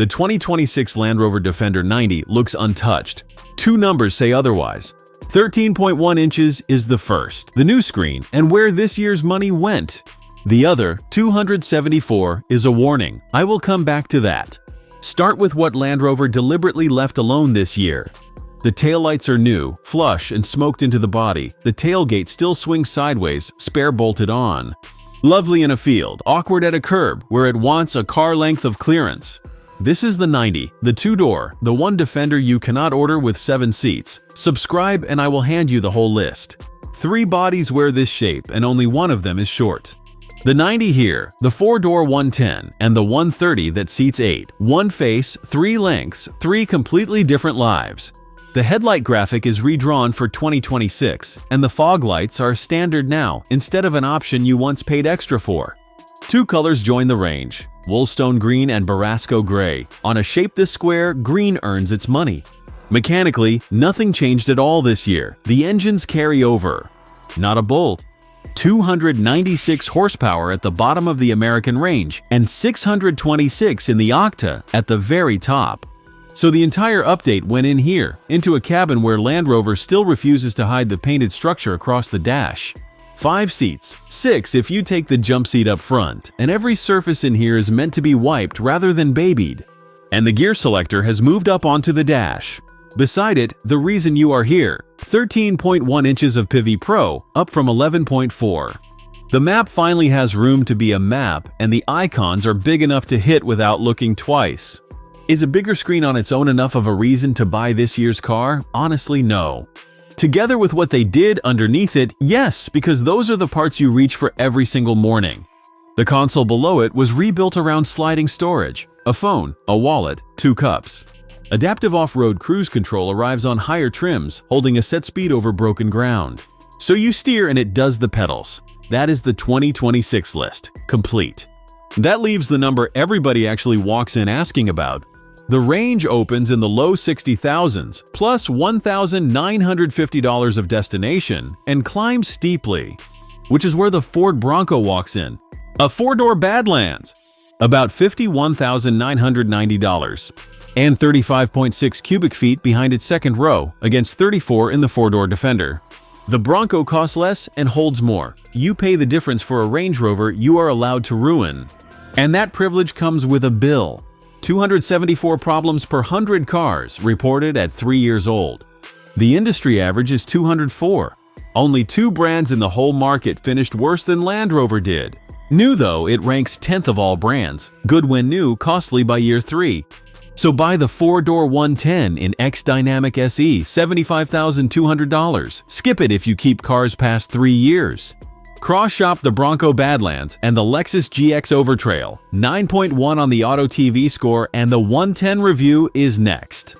The 2026 Land Rover Defender 90 looks untouched. Two numbers say otherwise. 13.1 inches is the first, the new screen, and where this year's money went. The other, 274, is a warning. I will come back to that. Start with what Land Rover deliberately left alone this year. The taillights are new, flush, and smoked into the body. The tailgate still swings sideways, spare bolted on. Lovely in a field, awkward at a curb, where it wants a car length of clearance. This is the 90, the two-door, the one Defender you cannot order with 7 seats. Subscribe and I will hand you the whole list. 3 bodies wear this shape and only one of them is short. The 90 here, the 4-door 110, and the 130 that seats 8. 1 face, 3 lengths, 3 completely different lives. The headlight graphic is redrawn for 2026, and the fog lights are standard now instead of an option you once paid extra for. 2 colors join the range, Woolstone green and Borasco gray. On a shape this square, green earns its money. Mechanically, nothing changed at all this year. The engines carry over. Not a bolt. 296 horsepower at the bottom of the American range and 626 in the OCTA at the very top. So the entire update went in here, into a cabin where Land Rover still refuses to hide the painted structure across the dash. 5 seats, 6 if you take the jump seat up front, and every surface in here is meant to be wiped rather than babied. And the gear selector has moved up onto the dash. Beside it, the reason you are here, 13.1 inches of Pivi Pro, up from 11.4. The map finally has room to be a map, and the icons are big enough to hit without looking twice. Is a bigger screen on its own enough of a reason to buy this year's car? Honestly, no. Together with what they did underneath it, yes, because those are the parts you reach for every single morning. The console below it was rebuilt around sliding storage, a phone, a wallet, 2 cups. Adaptive off-road cruise control arrives on higher trims, holding a set speed over broken ground. So you steer and it does the pedals. That is the 2026 list, complete. That leaves the number everybody actually walks in asking about. The range opens in the low 60,000s, plus $1,950 of destination, and climbs steeply, which is where the Ford Bronco walks in. A 4-door Badlands, about $51,990, and 35.6 cubic feet behind its second row, against 34 in the 4-door Defender. The Bronco costs less and holds more. You pay the difference for a Range Rover you are allowed to ruin. And that privilege comes with a bill. 274 problems per 100 cars reported at 3 years old. The industry average is 204. Only 2 brands in the whole market finished worse than Land Rover did. New though, it ranks 10th of all brands. Good when new, costly by year 3. So buy the 4-door 110 in X Dynamic SE, $75,200. Skip it if you keep cars past 3 years. Cross-shop the Bronco Badlands and the Lexus GX Overtrail. 9.1 on the Auto TV score, and the 110 review is next.